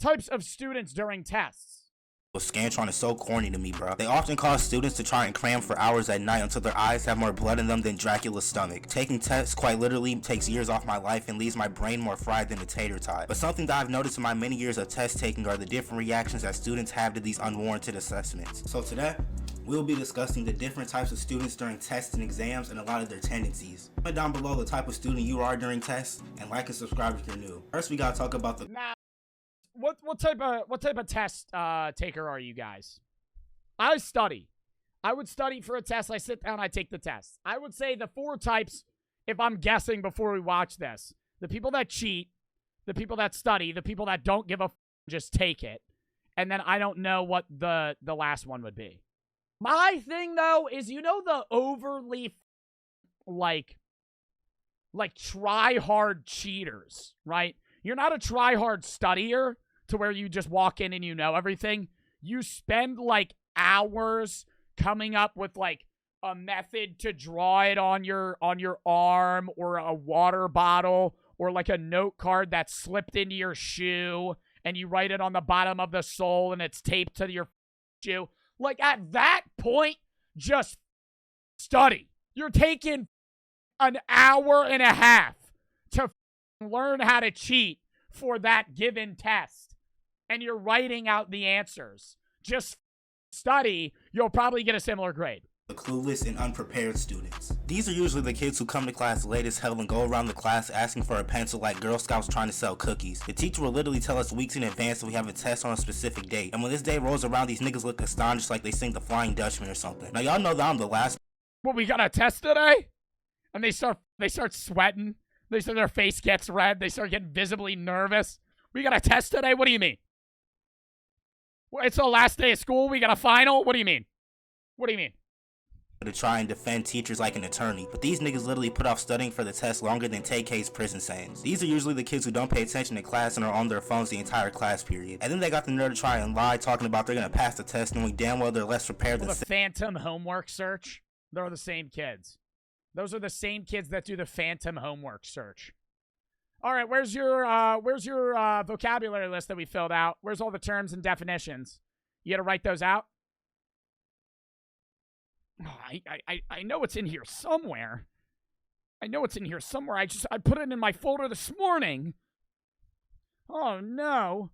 types of students during tests. Scantron is so corny to me, bro. They often cause students to try and cram for hours at night until their eyes have more blood in them than Dracula's stomach. Taking tests quite literally takes years off my life and leaves my brain more fried than a tater tot. But something that I've noticed in my many years of test taking are the different reactions that students have to these unwarranted assessments. So today, we'll be discussing the different types of students during tests and exams and a lot of their tendencies. Comment down below the type of student you are during tests, and like and subscribe if you're new. First, we gotta talk about the What type of test taker are you guys? I study. I would study for a test. I sit down, I take the test. I would say the 4 types, if I'm guessing before we watch this: the people that cheat, the people that study, the people that don't give a just take it, and then I don't know what the last one would be. My thing though is, you know, the overly like try hard cheaters, right? You're not a try hard studier to where you just walk in and you know everything. You spend like hours coming up with like a method to draw it on your arm, or a water bottle, or like a note card that's slipped into your shoe and you write it on the bottom of the sole and it's taped to your shoe. Like, at that point, just study. You're taking an hour and a half to learn how to cheat for that given test, and you're writing out the answers. Just study. You'll probably get a similar grade. The clueless and unprepared students. These are usually the kids who come to class late as hell and go around the class asking for a pencil like Girl Scouts trying to sell cookies. The teacher will literally tell us weeks in advance that we have a test on a specific date, and when this day rolls around, these niggas look astonished like they sing the Flying Dutchman or something. Now y'all know that I'm the last. Well, we got a test today? And they start sweating. Their face gets red. They start getting visibly nervous. We got a test today? What do you mean? Well, it's the last day of school. We got a final? What do you mean? What do you mean? To try and defend teachers like an attorney, but these niggas literally put off studying for the test longer than TK's prison sentence. These are usually the kids who don't pay attention to class and are on their phones the entire class period. And then they got the nerve to try and lie, talking about they're gonna pass the test, knowing damn well they're less prepared than the phantom homework search. They're the same kids. Those are the same kids that do the phantom homework search. All right, where's your vocabulary list that we filled out? Where's all the terms and definitions? You got to write those out? Oh, I know it's in here somewhere. I put it in my folder this morning. Oh, no.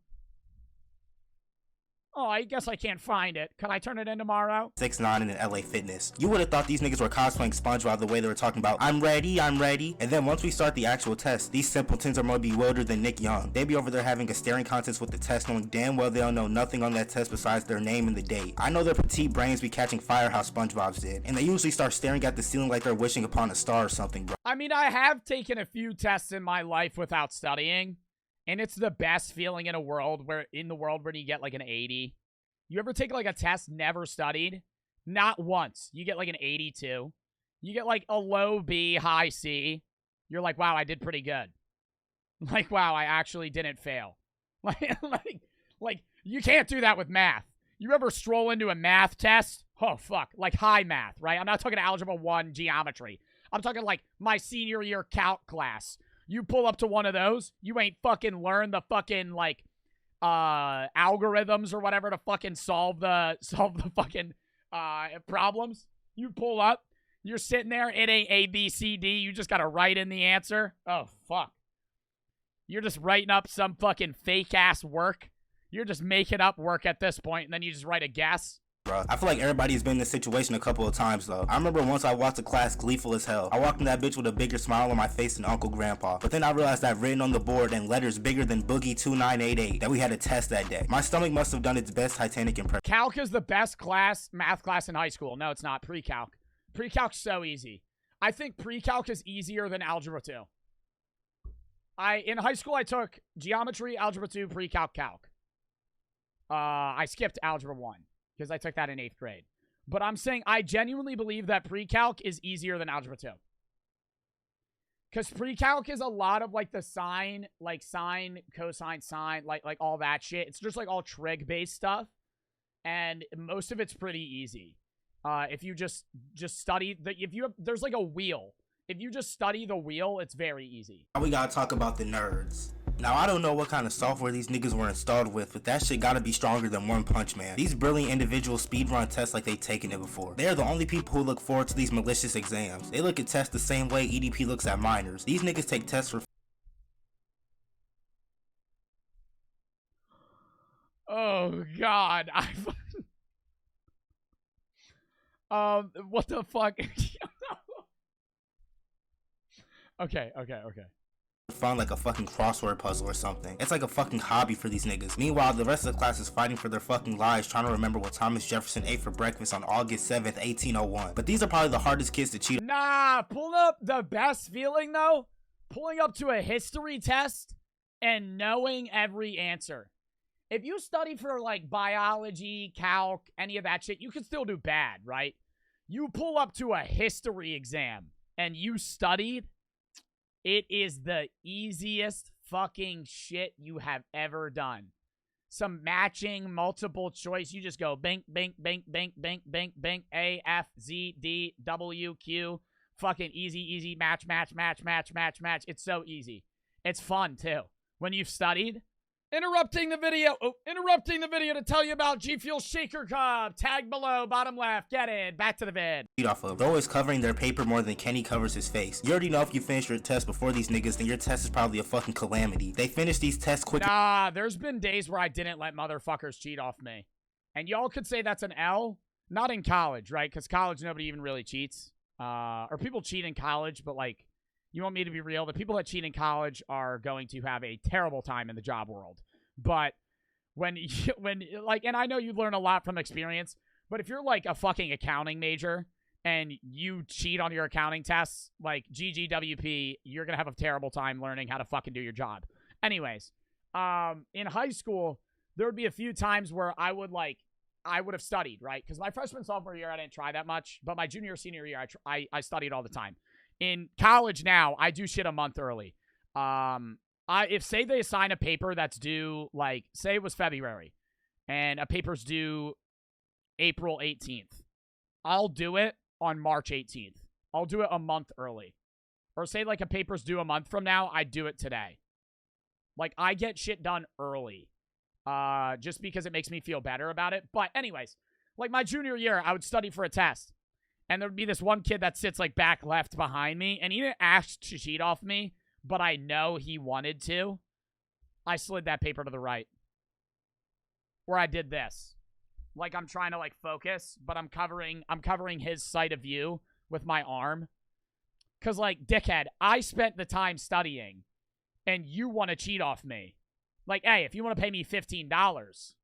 Oh, I guess I can't find it. Can I turn it in tomorrow? 6ix9ine and LA Fitness. You would have thought these niggas were cosplaying SpongeBob the way they were talking about, I'm ready. And then once we start the actual test, these simpletons are more bewildered than Nick Young. They be over there having a staring contest with the test, knowing damn well they don't know nothing on that test besides their name and the date. I know their petite brains be catching fire how SpongeBob's did, and they usually start staring at the ceiling like they're wishing upon a star or something, bro. I mean, I have taken a few tests in my life without studying, and it's the best feeling in the world where you get like an 80. You ever take like a test, never studied? Not once. You get like an 82. You get like a low B, high C. You're like, wow, I did pretty good. Like, wow, I actually didn't fail. Like you can't do that with math. You ever stroll into a math test? Oh, fuck. Like high math, right? I'm not talking Algebra 1 geometry. I'm talking like my senior year calc class. You pull up to one of those, you ain't fucking learned the fucking, like, algorithms or whatever to fucking solve the fucking problems. You pull up, you're sitting there, it ain't A, B, C, D, you just gotta write in the answer. Oh, fuck. You're just writing up some fucking fake-ass work. You're just making up work at this point, and then you just write a guess. Bro, I feel like everybody's been in this situation a couple of times though. I remember once I watched a class gleeful as hell. I walked in that bitch with a bigger smile on my face than Uncle Grandpa. But then I realized that written on the board in letters bigger than Boogie 2988 that we had a test that day. My stomach must have done its best Titanic impression. Calc is the best math class in high school. No, it's not. Pre-calc. Pre-calc's so easy. I think pre-calc is easier than Algebra 2. In high school, I took geometry, Algebra 2, pre-calc, calc. I skipped Algebra 1. Because I took that in 8th grade. But I'm saying I genuinely believe that pre-calc is easier than Algebra 2. Because pre-calc is a lot of, like, the sine, cosine, sine, like all that shit. It's just, like, all trig-based stuff. And most of it's pretty easy. If you just study, there's, like, a wheel. If you just study the wheel, it's very easy. Now we gotta talk about the nerds. Now, I don't know what kind of software these niggas were installed with, but that shit gotta be stronger than One Punch Man. These brilliant individuals speedrun tests like they've taken it before. They are the only people who look forward to these malicious exams. They look at tests the same way EDP looks at minors. These niggas take tests for Oh God, what the fuck? Okay. fun like a fucking crossword puzzle or something. It's like a fucking hobby for these niggas. Meanwhile, the rest of the class is fighting for their fucking lives trying to remember what Thomas Jefferson ate for breakfast on August 7th, 1801. But these are probably the hardest kids to cheat. Nah, pulling up the best feeling though, pulling up to a history test and knowing every answer. If you study for like biology, calc, any of that shit, you can still do bad, right? You pull up to a history exam and you studied, it is the easiest fucking shit you have ever done. Some matching, multiple choice. You just go bink, bink, bink, bink, bink, bink, bink, A, F, Z, D, W, Q. Fucking easy, match. It's so easy. It's fun, too. When you've studied. Interrupting the video to tell you about G Fuel Shaker Cup. Tag below, bottom left. Get it. Back to the vid. Off of. They're always covering their paper more than Kenny covers his face. You already know if you finish your test before these niggas, then your test is probably a fucking calamity. They finish these tests quick. Nah, there's been days where I didn't let motherfuckers cheat off me. And y'all could say that's an L. Not in college, right? Because college, nobody even really cheats. Or people cheat in college, but like, you want me to be real? The people that cheat in college are going to have a terrible time in the job world. But when and I know you learn a lot from experience, but if you're like a fucking accounting major and you cheat on your accounting tests, like GGWP, you're going to have a terrible time learning how to fucking do your job. Anyways, in high school, there would be a few times where I would have studied, right? Because my freshman, sophomore year, I didn't try that much. But my junior, senior year, I studied all the time. In college now, I do shit a month early. If say they assign a paper that's due, like, say it was February, and a paper's due April 18th, I'll do it on March 18th. I'll do it a month early. Or say, like, a paper's due a month from now, I do it today. Like, I get shit done early. Just because it makes me feel better about it. But anyways, like, my junior year, I would study for a test. And there'd be this one kid that sits, like, back left behind me. And he didn't ask to cheat off me, but I know he wanted to. I slid that paper to the right. Or I did this. Like, I'm trying to, like, focus, but I'm covering his side of view with my arm. Because, like, dickhead, I spent the time studying, and you want to cheat off me. Like, hey, if you want to pay me $15...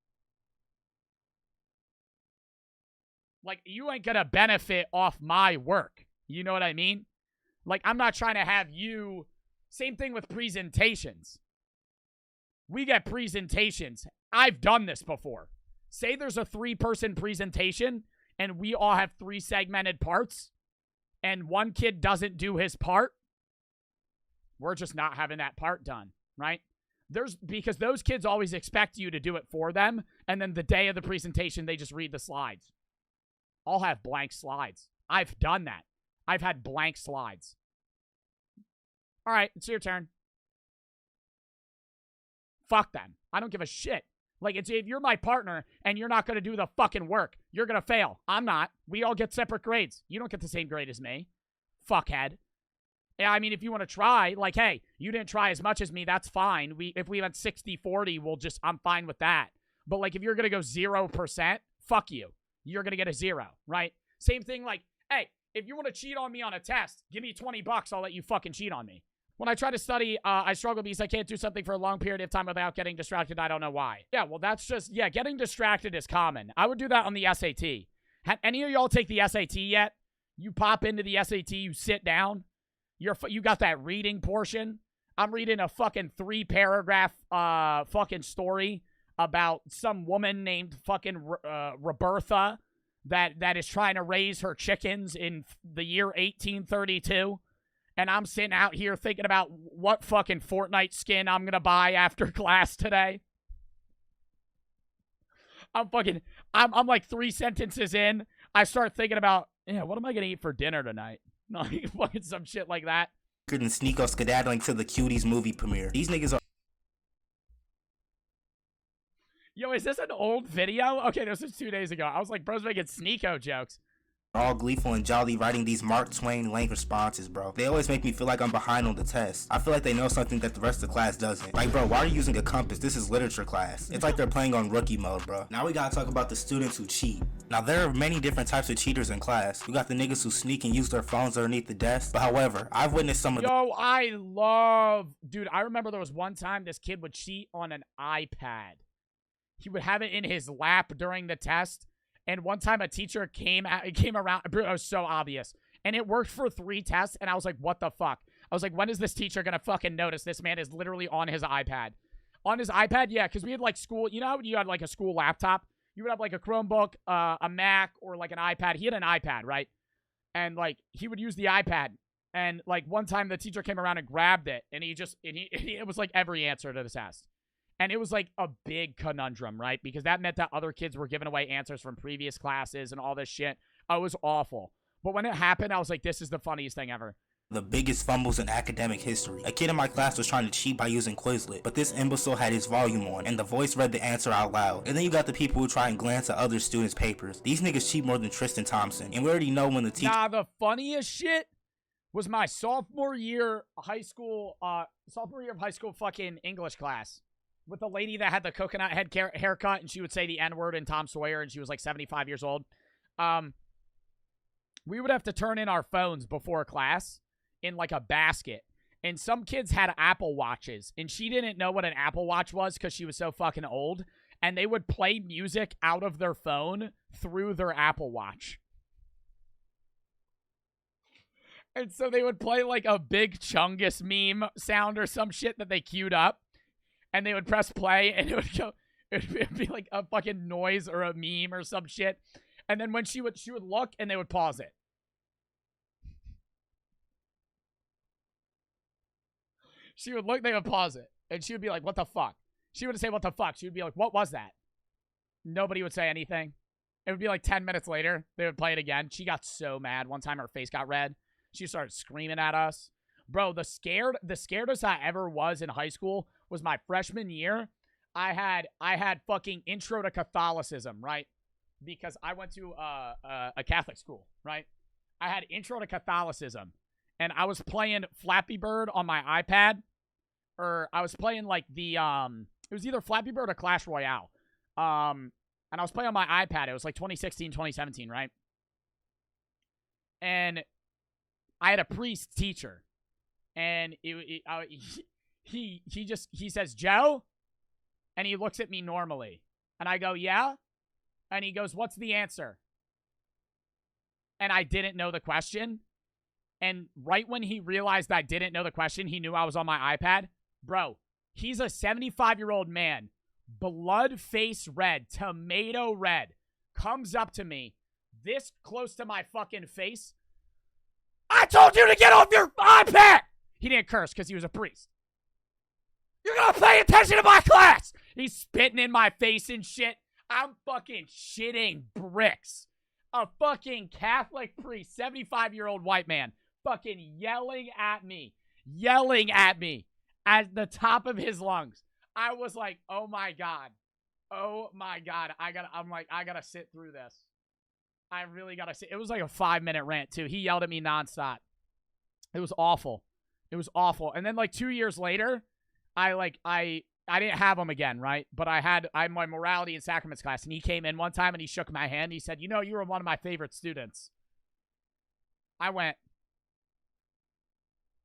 like, you ain't gonna benefit off my work. You know what I mean? Like, I'm not trying to have you... Same thing with presentations. We get presentations. I've done this before. Say there's a 3-person presentation, and we all have 3 segmented parts, and one kid doesn't do his part. We're just not having that part done, right? Because those kids always expect you to do it for them, and then the day of the presentation, they just read the slides. I'll have blank slides. I've done that. I've had blank slides. All right, it's your turn. Fuck them. I don't give a shit. Like, if you're my partner and you're not going to do the fucking work, you're going to fail. I'm not. We all get separate grades. You don't get the same grade as me. Fuckhead. Yeah, I mean, if you want to try, like, hey, you didn't try as much as me, that's fine. If we went 60-40, I'm fine with that. But, like, if you're going to go 0%, fuck you. You're going to get a 0, right? Same thing, like, hey, if you want to cheat on me on a test, give me $20, I'll let you fucking cheat on me. When I try to study, I struggle because I can't do something for a long period of time without getting distracted. I don't know why. Yeah, well, that's just, getting distracted is common. I would do that on the SAT. Have any of y'all take the SAT yet? You pop into the SAT, you sit down. You got that reading portion. I'm reading a fucking 3-paragraph fucking story about some woman named fucking Roberta that is trying to raise her chickens in the year 1832. And I'm sitting out here thinking about what fucking Fortnite skin I'm going to buy after class today. I'm like 3 sentences in. I start thinking about, what am I going to eat for dinner tonight? Like, fucking some shit like that. Couldn't sneak off skedaddling to the Cuties movie premiere. These niggas are Yo, is this an old video? Okay, this was 2 days ago. I was like, bro's making Sneeko jokes. All gleeful and jolly writing these Mark Twain length responses, bro. They always make me feel like I'm behind on the test. I feel like they know something that the rest of the class doesn't. Like, bro, why are you using a compass? This is literature class. It's like they're playing on rookie mode, bro. Now we gotta talk about the students who cheat. Now, there are many different types of cheaters in class. We got the niggas who sneak and use their phones underneath the desk. But however, I've witnessed some of Yo, I love... Dude, I remember there was one time this kid would cheat on an iPad. He would have it in his lap during the test. And one time a teacher came around. It was so obvious. And it worked for 3 tests. And I was like, what the fuck? I was like, when is this teacher going to fucking notice this man is literally on his iPad? On his iPad? Yeah, because we had like school. You know how you had like a school laptop? You would have like a Chromebook, a Mac, or like an iPad. He had an iPad, right? And like he would use the iPad. And like one time the teacher came around and grabbed it. And it was like every answer to the test. And it was like a big conundrum, right? Because that meant that other kids were giving away answers from previous classes and all this shit. Oh, it was awful. But when it happened, I was like, this is the funniest thing ever. the biggest fumbles in academic history. A kid in my class was trying to cheat by using Quizlet, but this imbecile had his volume on, and the voice read the answer out loud. And then you got the people who try and glance at other students' papers. These niggas cheat more than Tristan Thompson, and we already know when the teacher— Nah, the funniest shit was my sophomore year of high school fucking English class. With the lady that had the coconut head haircut, and she would say the N-word in Tom Sawyer, and she was like 75 years old. We would have to turn in our phones before class in like a basket. And some kids had Apple Watches, and she didn't know what an Apple Watch was because she was so fucking old. And they would play music out of their phone through their Apple Watch. And so they would play like a Big Chungus meme sound or some shit that they queued up. And they would press play, and it would be like a fucking noise or a meme or some shit. And then when she would look, and they would pause it. She would look, they would pause it. And she would be like, what the fuck? She would say, what the fuck? She would be like, what was that? Nobody would say anything. It would be like 10 minutes later, they would play it again. She got so mad. One time her face got red. She started screaming at us. Bro, the scaredest I ever was in high school was my freshman year. I had fucking intro to Catholicism, right? Because I went to a Catholic school, right? I had intro to Catholicism, and I was playing Flappy Bird on my iPad, or I was playing like the it was either Flappy Bird or Clash Royale, and I was playing on my iPad. It was like 2016, 2017, right? And I had a priest teacher. And he says, Joe? And he looks at me normally. And I go, yeah? And he goes, what's the answer? And I didn't know the question. And right when he realized I didn't know the question, he knew I was on my iPad. Bro, he's a 75-year-old man. Blood face red, tomato red. Comes up to me, this close to my fucking face. I told you to get off your iPad! He didn't curse because he was a priest. You're gonna pay attention to my class! He's spitting in my face and shit. I'm fucking shitting bricks. A fucking Catholic priest, 75-year-old white man, fucking yelling at me at the top of his lungs. I was like, oh my God. Oh my God. I gotta sit through this. I really gotta sit. It was like a 5-minute rant too. He yelled at me nonstop. It was awful. It was awful. And then like 2 years later, I didn't have him again, right? But I had my morality and sacraments class, and he came in one time and he shook my hand. He said, you know, you were one of my favorite students. I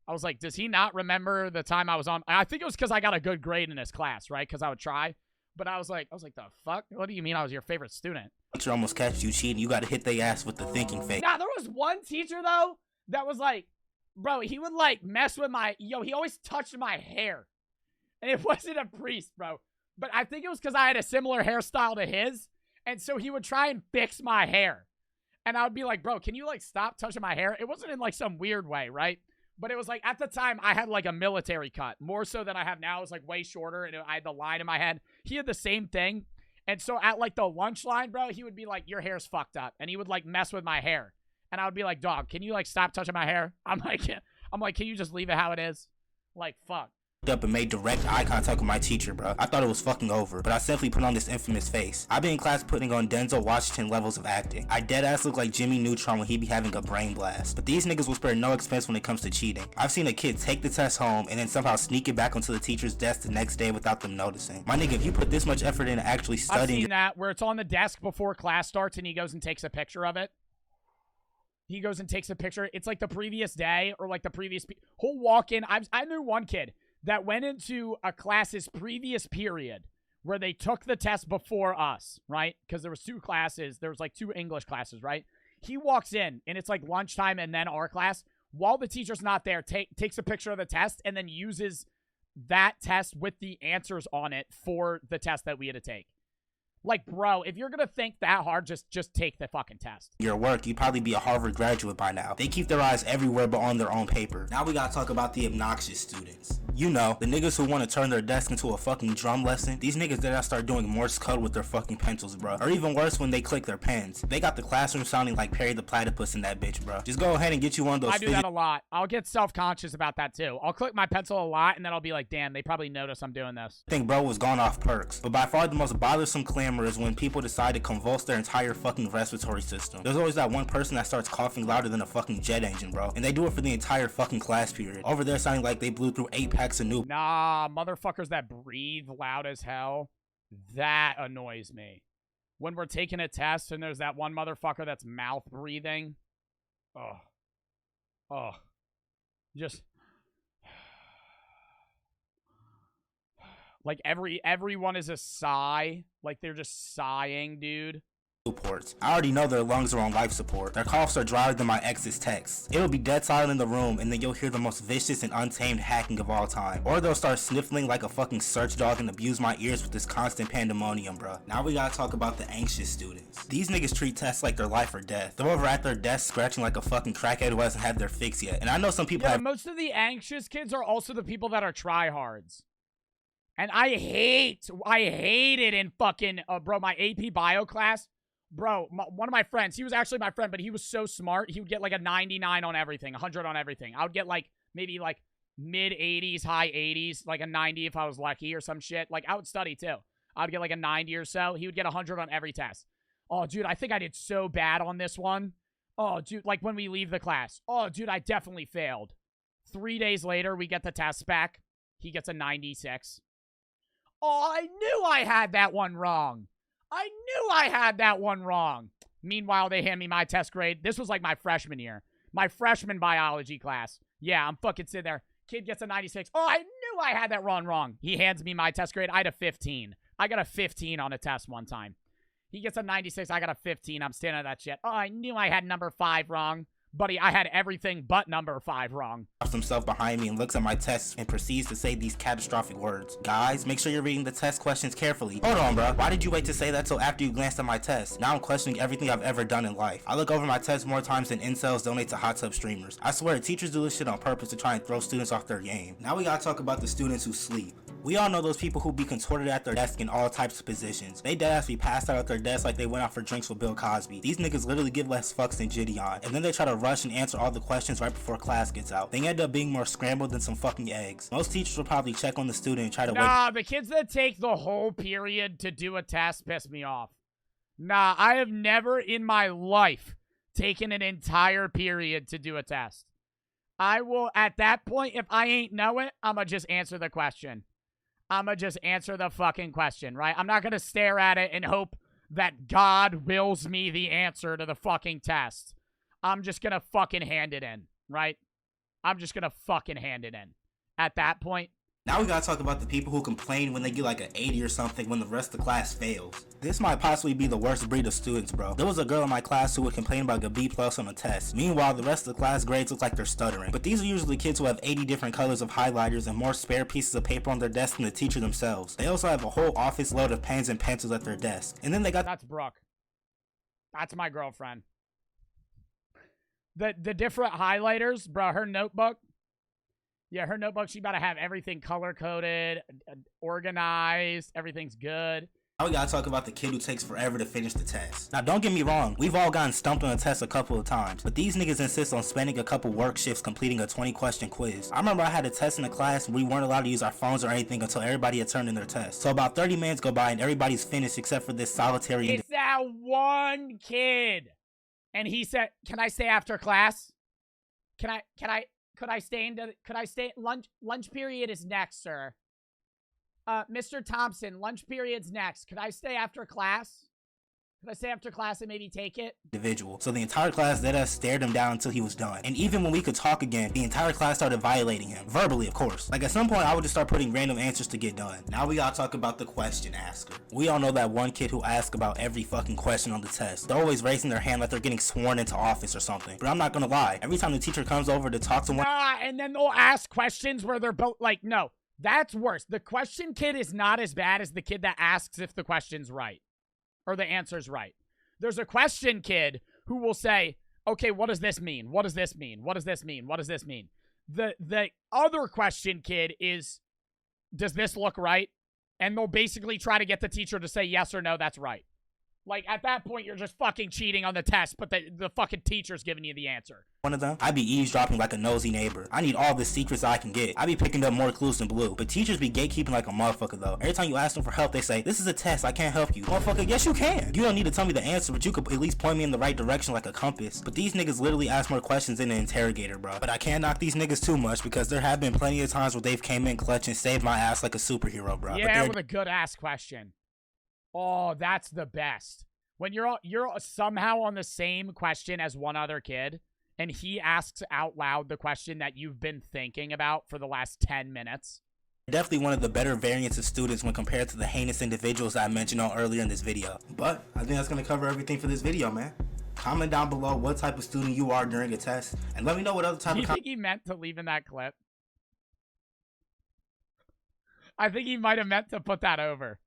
was like, does he not remember the time I was on? I think it was because I got a good grade in his class, right? Because I would try. But I was like, the fuck? What do you mean I was your favorite student? teacher almost catch you cheating, you gotta hit their ass with the thinking face. Nah, there was one teacher, though, that was like, bro, he would, like, mess with he always touched my hair. And it wasn't a priest, bro. But I think it was because I had a similar hairstyle to his. And so he would try and fix my hair. And I would be like, bro, can you, like, stop touching my hair? It wasn't in, like, some weird way, right? But it was, like, at the time, I had, like, a military cut. More so than I have now. It was, like, way shorter. And I had the line in my head. He had the same thing. And so at, like, the lunch line, bro, he would be like, your hair's fucked up. And he would, like, mess with my hair. And I would be like, dog, can you, like, stop touching my hair? I'm like, can you just leave it how it is? Like, fuck. up and made direct eye contact with my teacher, bro. I thought it was fucking over, but I simply put on this infamous face. I've been in class putting on Denzel Washington levels of acting. I deadass look like Jimmy Neutron when he be having a brain blast. But these niggas will spare no expense when it comes to cheating. I've seen a kid take the test home and then somehow sneak it back onto the teacher's desk the next day without them noticing. My nigga, if you put this much effort into actually studying— I've seen that, where it's on the desk before class starts and he goes and takes a picture of it. He goes and takes a picture. It's like the previous day or like the previous— he'll walk in. I knew one kid that went into a class's previous period where they took the test before us, right? Because there was two classes. There was like two English classes, right? He walks in, and it's like lunchtime and then our class. While the teacher's not there, takes a picture of the test and then uses that test with the answers on it for the test that we had to take. Like, bro, if you're going to think that hard, just take the fucking test. Your work, you'd probably be a Harvard graduate by now. They keep their eyes everywhere but on their own paper. Now we gotta talk about the obnoxious students. You know, the niggas who want to turn their desk into a fucking drum lesson. These niggas that start doing Morse code with their fucking pencils, bro. Or even worse, when they click their pens. They got the classroom sounding like Perry the Platypus in that bitch, bro. Just go ahead and get you one of those— I do that a lot. I'll get self-conscious about that too. I'll click my pencil a lot and then I'll be like, damn, they probably notice I'm doing this. I think bro was gone off perks. But by far the most bothersome clamor is when people decide to convulse their entire fucking respiratory system. There's always that one person that starts coughing louder than a fucking jet engine, bro. And they do it for the entire fucking class period. Over there sounding like they blew through 8 packs of new— Nah, motherfuckers that breathe loud as hell, that annoys me. When we're taking a test and there's that one motherfucker that's mouth breathing. Oh. Just like everyone is a sigh. Like they're just sighing, dude. Ports. I already know their lungs are on life support. Their coughs are drier than my ex's texts. It'll be dead silent in the room and then you'll hear the most vicious and untamed hacking of all time. Or they'll start sniffling like a fucking search dog and abuse my ears with this constant pandemonium, bro. Now we gotta talk about the anxious students. These niggas treat tests like their life or death. They're over at their desk scratching like a fucking crackhead who hasn't had their fix yet. And I know some people have— most of the anxious kids are also the people that are tryhards. And I hate it in fucking, bro, my AP bio class. Bro, one of my friends, he was actually my friend, but he was so smart. He would get like a 99 on everything, 100 on everything. I would get like maybe like mid 80s, high 80s, like a 90 if I was lucky or some shit. Like I would study too. I would get like a 90 or so. He would get 100 on every test. Oh, dude, I think I did so bad on this one. Oh, dude, like when we leave the class. Oh, dude, I definitely failed. 3 days later, we get the test back. He gets a 96. Oh, I knew I had that one wrong. Meanwhile, they hand me my test grade. This was like my freshman year. My freshman biology class. Yeah, I'm fucking sitting there. Kid gets a 96. Oh, I knew I had that wrong. He hands me my test grade. I had a 15. I got a 15 on a test one time. He gets a 96. I got a 15. I'm standing at that shit. Oh, I knew I had number 5 wrong. Buddy, I had everything but number 5 wrong. Himself behind me and looks at my test and proceeds to say these catastrophic words. Guys, make sure you're reading the test questions carefully. Hold on, bro. Why did you wait to say that till after you glanced at my test? Now I'm questioning everything I've ever done in life. I look over my test more times than incels donate to hot tub streamers. I swear, teachers do this shit on purpose to try and throw students off their game. Now we gotta talk about the students who sleep. We all know those people who be contorted at their desk in all types of positions. They deadass be passed out at their desk like they went out for drinks with Bill Cosby. These niggas literally give less fucks than Gideon, and then they try to rush and answer all the questions right before class gets out. They end up being more scrambled than some fucking eggs. Most teachers will probably check on the student and try to Nah, the kids that take the whole period to do a test piss me off. Nah, I have never in my life taken an entire period to do a test. I will, at that point, if I ain't know it, I'ma just answer the question. I'ma just answer the fucking question, right? I'm not gonna stare at it and hope that God wills me the answer to the fucking test. I'm just gonna fucking hand it in, right? I'm just gonna fucking hand it in. At that point. Now we gotta talk about the people who complain when they get like an 80 or something when the rest of the class fails. This might possibly be the worst breed of students, bro. There was a girl in my class who would complain about a B+ on a test. Meanwhile, the rest of the class grades look like they're stuttering. But these are usually kids who have 80 different colors of highlighters and more spare pieces of paper on their desk than the teacher themselves. They also have a whole office load of pens and pencils at their desk. And then they got— That's Brooke. That's my girlfriend. The different highlighters, bro, her notebook. Yeah, her notebook, she about to have everything color-coded, organized, everything's good. Now we gotta talk about the kid who takes forever to finish the test. Now don't get me wrong, we've all gotten stumped on a test a couple of times, but these niggas insist on spending a couple work shifts completing a 20-question quiz. I remember I had a test in a class where we weren't allowed to use our phones or anything until everybody had turned in their test. So about 30 minutes go by and everybody's finished except for this solitary It's that one kid. And he said, "Can I stay after class? Could I stay lunch period is next, sir. Mr. Thompson, lunch period's next. Could I stay after class? Could I stay after class and maybe take it?" Individual. So the entire class deadass stared him down until he was done. And even when we could talk again, the entire class started violating him. Verbally, of course. Like at some point, I would just start putting random answers to get done. Now we gotta talk about the question asker. We all know that one kid who asks about every fucking question on the test. They're always raising their hand like they're getting sworn into office or something. But I'm not gonna lie. Every time the teacher comes over to talk to one, and then they'll ask questions where they're both like, no, that's worse. The question kid is not as bad as the kid that asks if the question's right. Or the answer's right. There's a question kid who will say, okay, what does this mean? What does this mean? What does this mean? What does this mean? The other question kid is, does this look right? And they'll basically try to get the teacher to say yes or no, that's right. Like, at that point, you're just fucking cheating on the test, but the fucking teacher's giving you the answer. One of them, I be eavesdropping like a nosy neighbor. I need all the secrets I can get. I be picking up more clues than blue. But teachers be gatekeeping like a motherfucker though. Every time you ask them for help, they say, "This is a test, I can't help you." Motherfucker, yes you can. You don't need to tell me the answer, but you could at least point me in the right direction like a compass. But these niggas literally ask more questions than an interrogator, bro. But I can't knock these niggas too much because there have been plenty of times where they've came in clutch and saved my ass like a superhero, bro. Yeah, with a good ass question. Oh, that's the best. When you're somehow on the same question as one other kid, and he asks out loud the question that you've been thinking about for the last 10 minutes. Definitely one of the better variants of students when compared to the heinous individuals I mentioned on earlier in this video. But I think that's going to cover everything for this video, man. Comment down below what type of student you are during a test, and let me know what other type of... I think he meant to leave in that clip. I think he might have meant to put that over.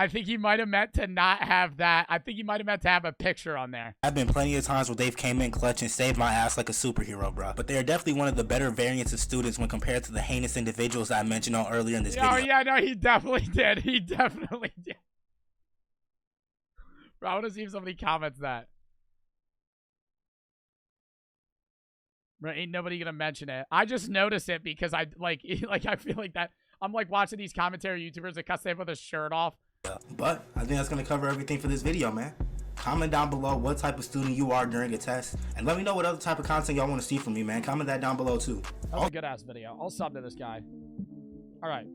I think he might have meant to not have that. I think he might have meant to have a picture on there. I've been plenty of times where they've came in clutch and saved my ass like a superhero, bro. But they're definitely one of the better variants of students when compared to the heinous individuals I mentioned on earlier in this video. Oh, yeah, no, he definitely did. He definitely did. Bro, I want to see if somebody comments that. Bro, ain't nobody gonna mention it. I just notice it because I feel like that. I'm like watching these commentary YouTubers that cuss with a shirt off. But I think that's going to cover everything for this video, man. Comment down below what type of student you are during a test, and let me know what other type of content y'all want to see from me, man. Comment that down below too. That was a good ass video. I'll sub to this guy. All right.